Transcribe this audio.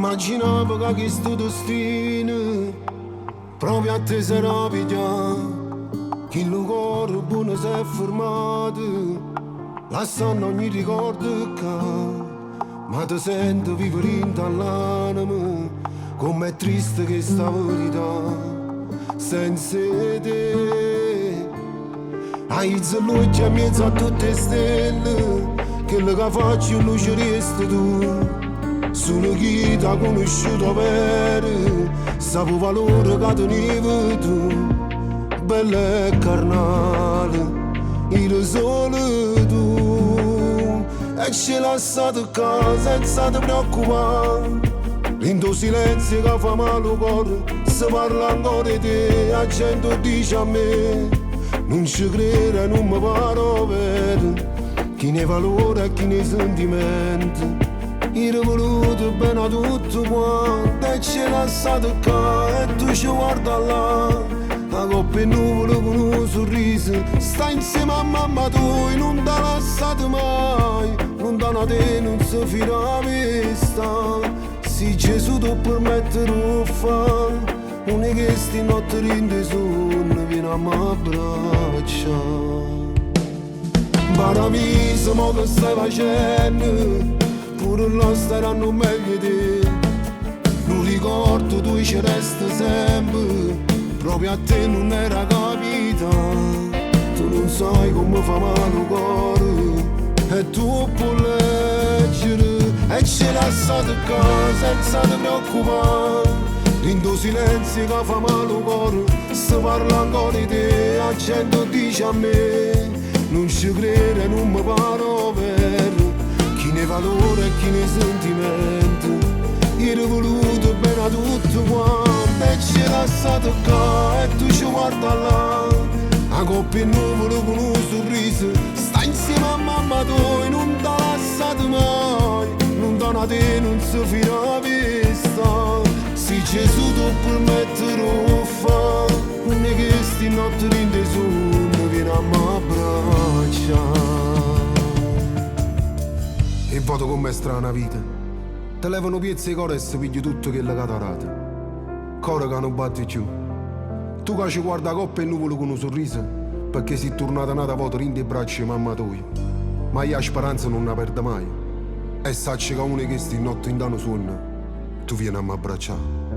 Immaginavo che questo destino proprio a te sarà pigliato, che il cuore buono si è fermato, lasciando ogni ricordo che, ma ti sento vivere in dall'anima, com'è triste che sta verità, senza te. Hai luce in mezzo a tutte le stelle, che le che faccio luce resta tu. Sono chi ti ha conosciuto vero, sapevo valore che tenevi tu. Bella e carnale, il sole tu. E ci lasciate qua senza ti preoccupare. In tuo silenzio che fa male il cuore, se parla ancora di te, la gente dice a me. Non ci crede, non mi pare vero, chi ne valora e chi ne sentimenti. Io ho voluto bene a tutto quanto e ci lasciato qua e tu ci guarda là. La coppa e nuvole con un sorriso, sta insieme a mamma tua e non ti ha lasciato mai. Lontano da te non si fila la vista, se Gesù ti permette di fare. Una che sti notte rinde sonno, vieni a m'abbracciare. Paradiso, mo che stai facendo, pure là staranno meglio di te. Non ricordo tu ci resta sempre, proprio a te non era capita. Tu non sai come fa male il cuore, e tu puoi leggere, e ci lasciate qua senza ti preoccupare. In tuo silenzio che fa male il cuore, se parla ancora di te, la gente dice a me. Non ci crede, non mi pare vero, chi ne valore e chi ne sentimento. Io ho voluto bene a tutto quanto e ci lasciato qua e tu ci guarda là. A coppia e nuvole con un sorriso, sta insieme a mamma tua e non ti ha lasciato mai. Lontano da te non si fila la vista, se Gesù ti permette di fare. Non è che sti notte rinde sonno, vieni a m'abbracciare. E voto com'è strana vita, te levano piezze e core e si pigli tutto che è la catarata. Core che non batti più, tu che ci guarda coppa e nuvolo con un sorriso, perché sei tornata nata volta rinde i bracci mamma tua. Ma io la speranza non la perde mai, e sacci che uno che sti notte in danno suona, tu vieni a m'abbracciare.